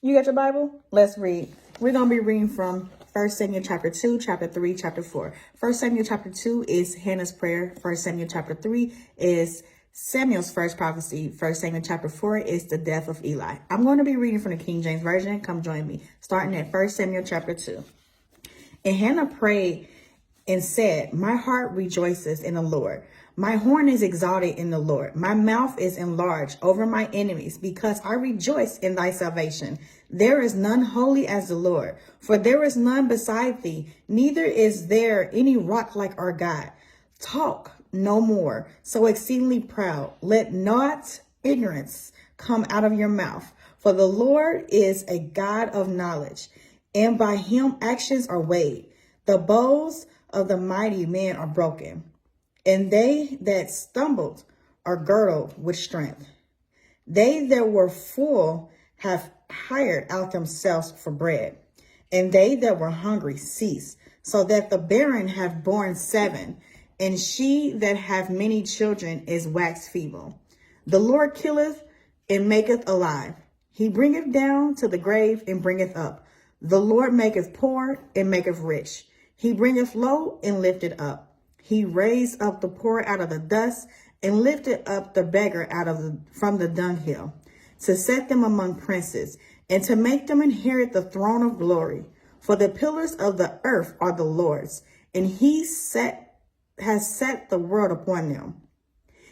You got your Bible? Let's read. We're going to be reading from 1 Samuel chapter 2, chapter 3, chapter 4. 1 Samuel chapter 2 is Hannah's prayer. 1 Samuel chapter 3 is Samuel's first prophecy. 1 Samuel chapter 4 is the death of Eli. I'm going to be reading from the King James Version. Come join me. Starting at 1 Samuel chapter 2. And Hannah prayed and said, "My heart rejoices in the Lord. My horn is exalted in the Lord. My mouth is enlarged over my enemies, because I rejoice in thy salvation. There is none holy as the Lord, for there is none beside thee, neither is there any rock like our God. Talk no more, so exceedingly proud. Let not ignorance come out of your mouth, for the Lord is a God of knowledge, and by him actions are weighed. The bows of the mighty men are broken, and they that stumbled are girdled with strength. They that were full have hired out themselves for bread, and they that were hungry cease, so that the barren have borne 7, and she that hath many children is waxed feeble. The Lord killeth and maketh alive. He bringeth down to the grave and bringeth up. The Lord maketh poor and maketh rich. He bringeth low and lifteth up. He raised up the poor out of the dust and lifted up the beggar from the dunghill, to set them among princes and to make them inherit the throne of glory. For the pillars of the earth are the Lord's, and he has set the world upon them.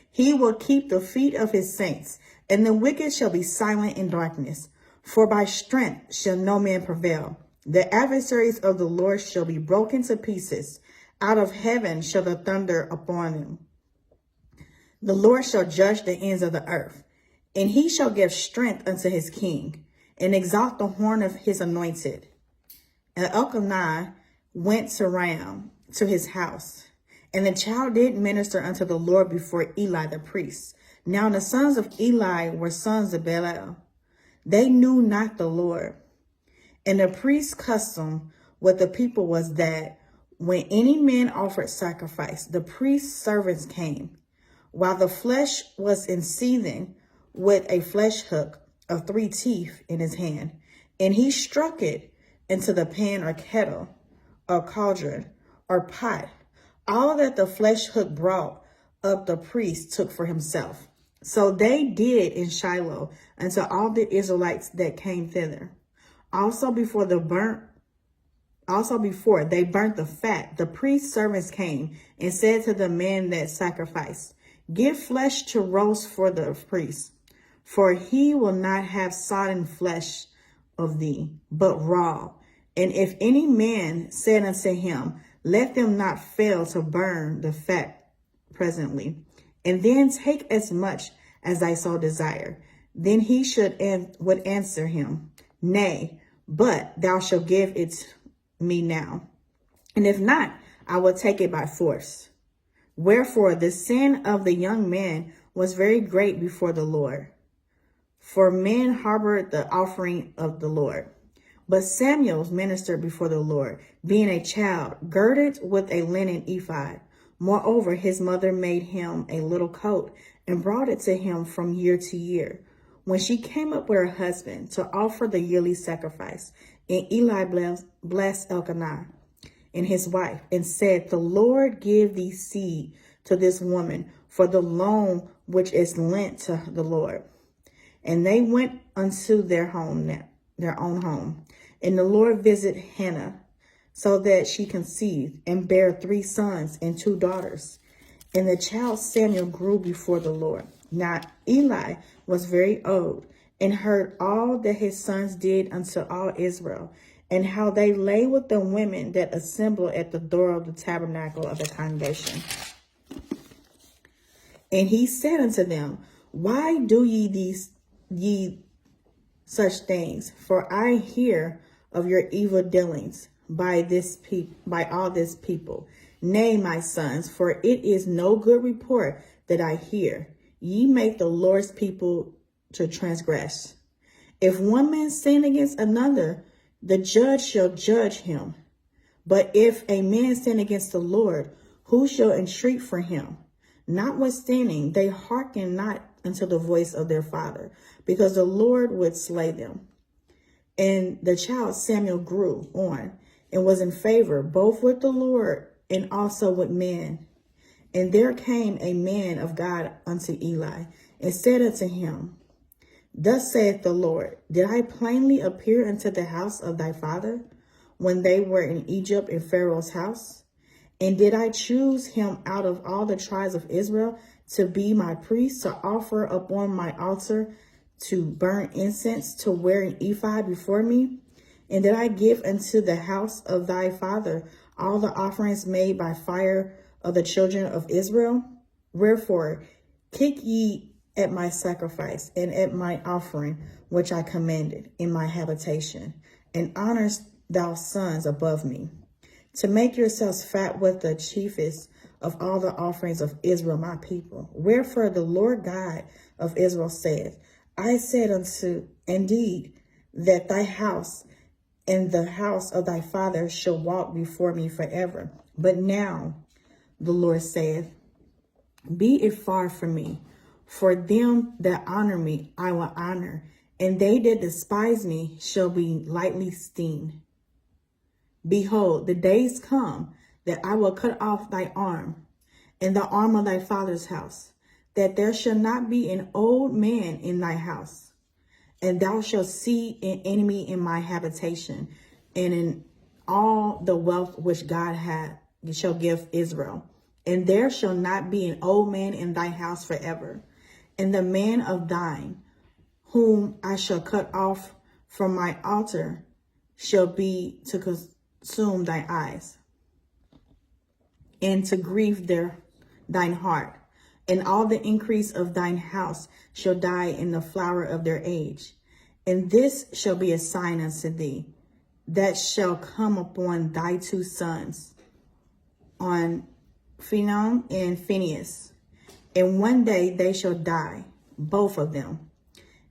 He will keep the feet of his saints, and the wicked shall be silent in darkness. For by strength shall no man prevail. The adversaries of the Lord shall be broken to pieces. Out of heaven shall the thunder upon them. The Lord shall judge the ends of the earth, and he shall give strength unto his king, and exalt the horn of his anointed. And Elkanah went to Ram to his house, and the child did minister unto the Lord before Eli the priest. Now the sons of Eli were sons of Belial. They knew not the Lord. And the priest's custom with the people was that when any man offered sacrifice, the priest's servants came, while the flesh was in seething, with a flesh hook of 3 teeth in his hand, and he struck it into the pan or kettle or cauldron or pot. All that the flesh hook brought up, the priest took for himself. So they did in Shiloh unto all the Israelites that came thither. Also before they burnt the fat, the priest's servants came and said to the man that sacrificed, "Give flesh to roast for the priest, for he will not have sodden flesh of thee, but raw. And if any man said unto him, Let them not fail to burn the fat presently, and then take as much as thy soul desire, then he would answer him, Nay, but thou shalt give it me now. And if not, I will take it by force." Wherefore the sin of the young man was very great before the Lord, for men harbored the offering of the Lord. But Samuel ministered before the Lord, being a child, girded with a linen ephod. Moreover, his mother made him a little coat and brought it to him from year to year. When she came up with her husband to offer the yearly sacrifice, and Eli blessed Elkanah and his wife, and said, "The Lord give thee seed to this woman for the loan which is lent to the Lord." And they went unto their own home. And the Lord visited Hannah, so that she conceived and bare 3 sons and 2 daughters. And the child Samuel grew before the Lord. Now Eli was very old, and heard all that his sons did unto all Israel, and how they lay with the women that assembled at the door of the tabernacle of the congregation. And he said unto them, "Why do ye such things? For I hear of your evil dealings by all this people. Nay, my sons, for it is no good report that I hear. Ye make the Lord's people to transgress. If one man sin against another, the judge shall judge him. But if a man sin against the Lord, who shall entreat for him? Notwithstanding, they hearken not unto the voice of their father, because the Lord would slay them. And the child Samuel grew on and was in favor both with the Lord and also with men. And there came a man of God unto Eli and said unto him, Thus saith the Lord, Did I plainly appear unto the house of thy father when they were in Egypt in Pharaoh's house? And did I choose him out of all the tribes of Israel to be my priest, to offer upon my altar, to burn incense, to wear an ephod before me? And did I give unto the house of thy father all the offerings made by fire of the children of Israel? Wherefore, kick ye at my sacrifice and at my offering, which I commanded in my habitation, and honors thou sons above me, to make yourselves fat with the chiefest of all the offerings of Israel, my people. Wherefore the Lord God of Israel saith, I said unto, indeed, that thy house and the house of thy father shall walk before me forever. But now the Lord saith, Be it far from me, for them that honor me I will honor, and they that despise me shall be lightly esteemed. Behold, the days come that I will cut off thy arm and the arm of thy father's house, that there shall not be an old man in thy house. And thou shalt see an enemy in my habitation, and in all the wealth which God shall give Israel. And there shall not be an old man in thy house forever. And the man of thine, whom I shall cut off from my altar, shall be to consume thy eyes, and to grieve thine heart. And all the increase of thine house shall die in the flower of their age. And this shall be a sign unto thee, that shall come upon thy two sons, on Hophni and Phinehas. And one day they shall die, both of them.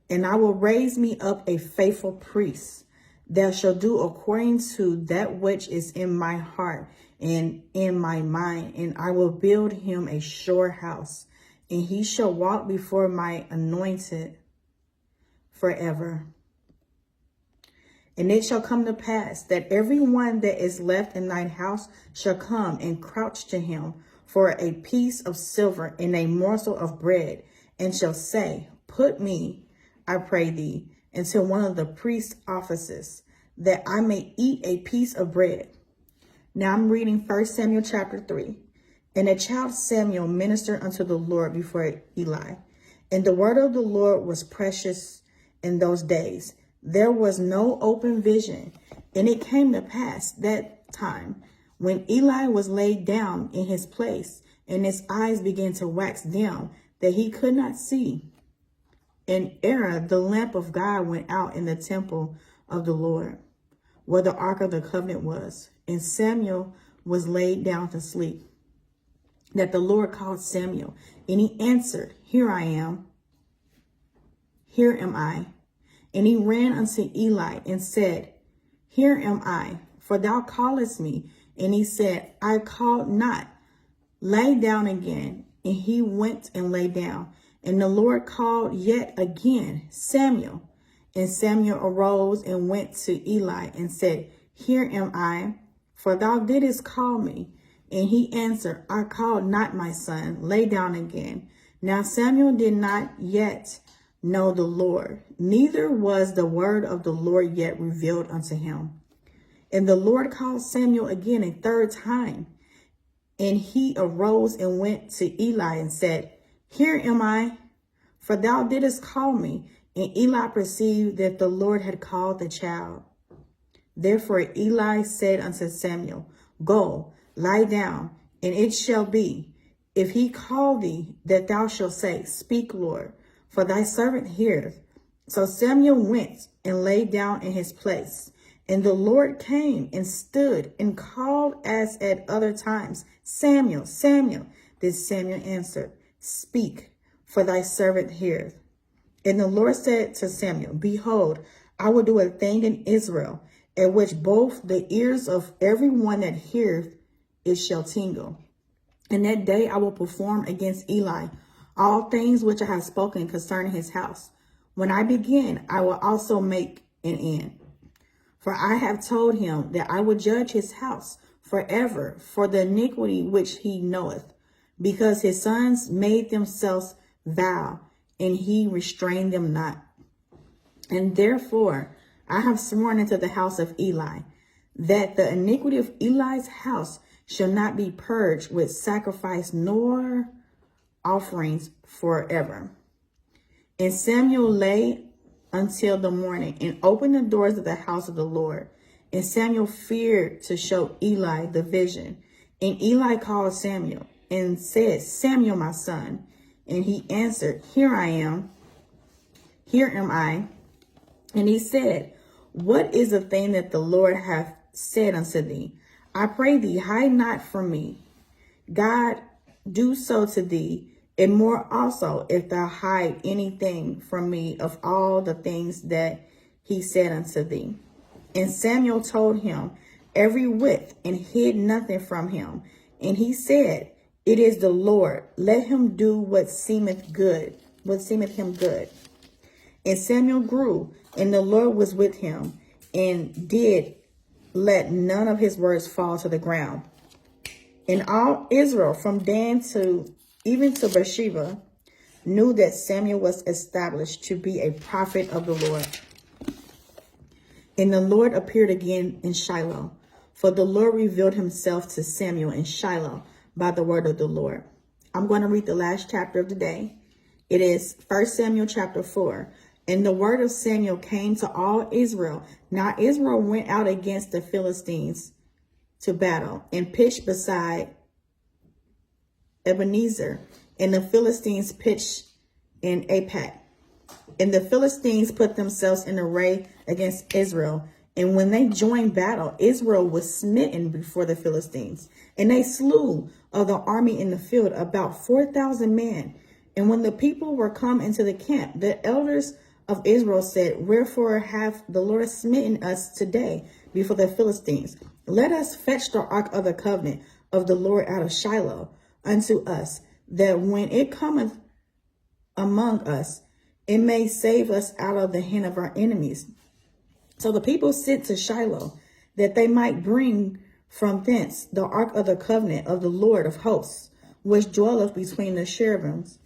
And I will raise me up a faithful priest, that shall do according to that which is in my heart and in my mind, and I will build him a sure house, and he shall walk before my anointed forever. And it shall come to pass that every one that is left in thine house shall come and crouch to him for a piece of silver and a morsel of bread, and shall say, Put me, I pray thee, into one of the priest's offices, that I may eat a piece of bread. Now I'm reading 1 Samuel chapter 3. And the child Samuel ministered unto the Lord before Eli. And the word of the Lord was precious in those days. There was no open vision. And it came to pass that time, when Eli was laid down in his place, and his eyes began to wax dim, that he could not see. And error, the lamp of God, went out in the temple of the Lord, where the ark of the covenant was. And Samuel was laid down to sleep. That the Lord called Samuel, and he answered, Here I am. Here am I. And he ran unto Eli and said, Here am I, for thou callest me. And he said, I called not. Lay down again. And he went and lay down. And the Lord called yet again, Samuel. And Samuel arose and went to Eli and said, Here am I, for thou didst call me. And he answered, I called not, my son. Lay down again. Now Samuel did not yet know the Lord, neither was the word of the Lord yet revealed unto him. And the Lord called Samuel again a third time. And he arose and went to Eli and said, Here am I, for thou didst call me. And Eli perceived that the Lord had called the child. Therefore Eli said unto Samuel, Go, lie down, and it shall be, if he call thee, that thou shalt say, Speak, Lord, for thy servant heareth. So Samuel went and lay down in his place. And the Lord came and stood and called as at other times, Samuel, Samuel. Then Samuel answered, Speak, for thy servant heareth. And the Lord said to Samuel, Behold, I will do a thing in Israel, at which both the ears of every one that heareth it shall tingle. And that day I will perform against Eli all things which I have spoken concerning his house. When I begin, I will also make an end. For I have told him that I will judge his house forever for the iniquity which he knoweth, because his sons made themselves vow, and he restrained them not. And therefore I have sworn unto the house of Eli, that the iniquity of Eli's house shall not be purged with sacrifice nor offerings forever. And Samuel lay until the morning and opened the doors of the house of the Lord. And Samuel feared to show Eli the vision. And Eli called Samuel and said, Samuel, my son. And he answered, Here I am. Here am I. And he said, What is the thing that the Lord hath said unto thee? I pray thee, hide not from me. God do so to thee, and more also, if thou hide anything from me of all the things that he said unto thee. And Samuel told him every whit, and hid nothing from him. And he said, It is the Lord. Let him do what seemeth good, what seemeth him good. And Samuel grew, and the Lord was with him, and did let none of his words fall to the ground. And all Israel, from Dan to even to Beersheba, knew that Samuel was established to be a prophet of the Lord. And the Lord appeared again in Shiloh, for the Lord revealed himself to Samuel in Shiloh by the word of the Lord. I'm going to read the last chapter of the day. It is 1 Samuel chapter 4. And the word of Samuel came to all Israel. Now Israel went out against the Philistines to battle and pitched beside Ebenezer, and the Philistines pitched in Aphek. And the Philistines put themselves in array against Israel. And when they joined battle, Israel was smitten before the Philistines. And they slew of the army in the field about 4,000 men. And when the people were come into the camp, the elders of Israel said, Wherefore hath the Lord smitten us today before the Philistines? Let us fetch the ark of the covenant of the Lord out of Shiloh unto us, that when it cometh among us, it may save us out of the hand of our enemies. So the people sent to Shiloh, that they might bring from thence the ark of the covenant of the Lord of hosts, which dwelleth between the cherubims.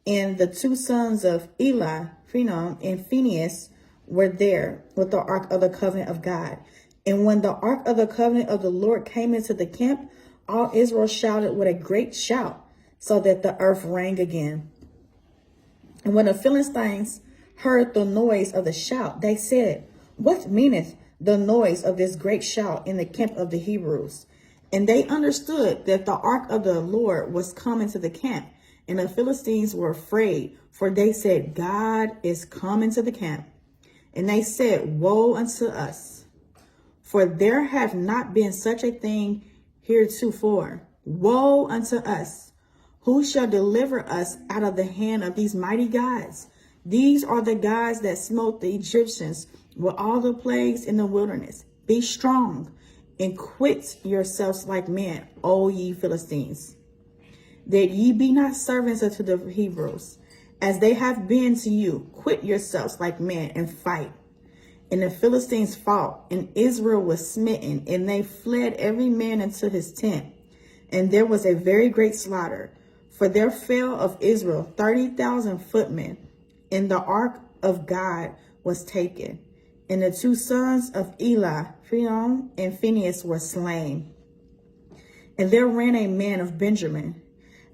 And the two sons of Eli, Hophni and Phinehas, were there with the ark of the covenant of God. And when the ark of the covenant of the Lord came into the camp, all Israel shouted with a great shout, so that the earth rang again. And when the Philistines heard the noise of the shout, they said, What meaneth the noise of this great shout in the camp of the Hebrews? And they understood that the ark of the Lord was come into the camp. And the Philistines were afraid, for they said, God is come into the camp. And they said, Woe unto us, for there hath not been such a thing heretofore. Woe unto us! Who shall deliver us out of the hand of these mighty gods? These are the gods that smote the Egyptians with all the plagues in the wilderness. Be strong and quit yourselves like men, O ye Philistines, that ye be not servants unto the Hebrews, as they have been to you. Quit yourselves like men and fight. And the Philistines fought, and Israel was smitten, and they fled every man into his tent. And there was a very great slaughter, for there fell of Israel 30,000 footmen, and the ark of God was taken. And the two sons of Eli, Hophni and Phinehas, were slain. And there ran a man of Benjamin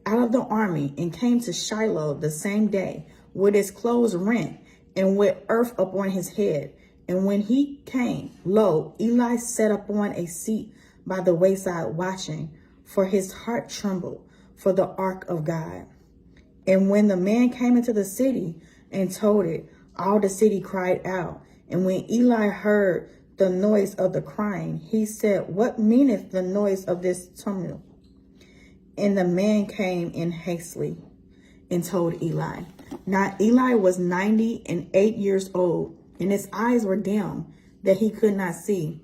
out of the army, and came to Shiloh the same day, with his clothes rent, and with earth upon his head. And when he came, lo, Eli sat upon a seat by the wayside watching, for his heart trembled for the ark of God. And when the man came into the city and told it, all the city cried out. And when Eli heard the noise of the crying, he said, What meaneth the noise of this tumult? And the man came in hastily and told Eli. Now Eli was 98 years old, and his eyes were dim, that he could not see.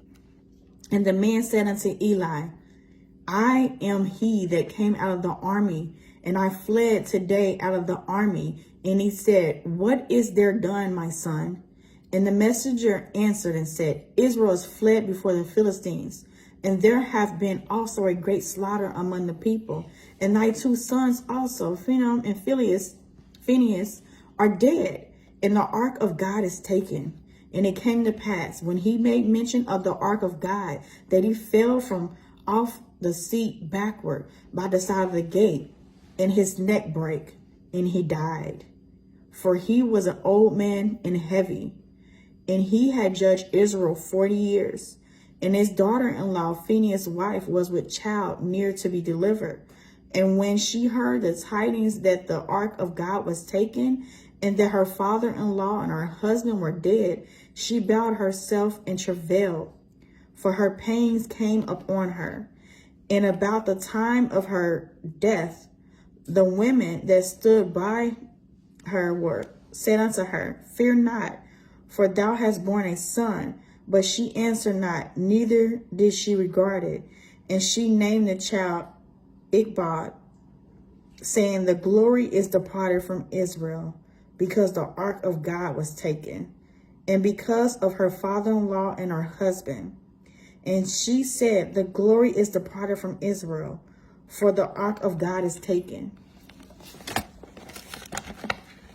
And the man said unto Eli, I am he that came out of the army, and I fled today out of the army. And he said, What is there done, my son? And the messenger answered and said, Israel is fled before the Philistines, and there hath been also a great slaughter among the people. And thy two sons also, Hophni and Phinehas, are dead, and the ark of God is taken. And it came to pass, when he made mention of the ark of God, that he fell from off the seat backward by the side of the gate, and his neck brake, and he died. For he was an old man and heavy, and he had judged Israel 40 years. And his daughter-in-law, Phinehas' wife, was with child near to be delivered. And when she heard the tidings that the ark of God was taken, and that her father-in-law and her husband were dead, she bowed herself and travailed, for her pains came upon her. And about the time of her death, the women that stood by her said unto her, Fear not, for thou hast borne a son. But she answered not, neither did she regard it. And she named the child Ichabod, saying, The glory is departed from Israel, because the ark of God was taken, and because of her father-in-law and her husband. And she said, The glory is departed from Israel, for the ark of God is taken.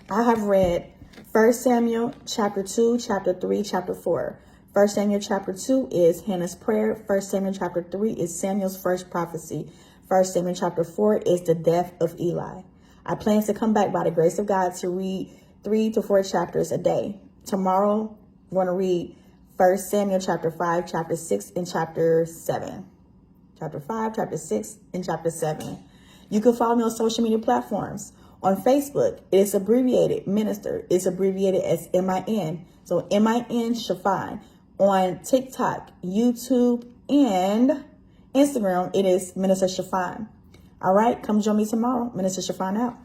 I have read 1 Samuel chapter 2, chapter 3, chapter 4. 1 Samuel chapter 2 is Hannah's prayer. 1 Samuel chapter 3 is Samuel's first prophecy. 1 Samuel chapter 4 is the death of Eli. I plan to come back by the grace of God to read 3 to 4 chapters a day. Tomorrow, I'm going to read 1 Samuel chapter 5, chapter 6, and chapter 7. Chapter 5, chapter 6, and chapter 7. You can follow me on social media platforms. On Facebook, it is abbreviated Minister. It's abbreviated as MIN. So MIN Chiffon. On TikTok, YouTube, and Instagram, it is Minister Chiffon. All right, come join me tomorrow. Minister Chiffon out.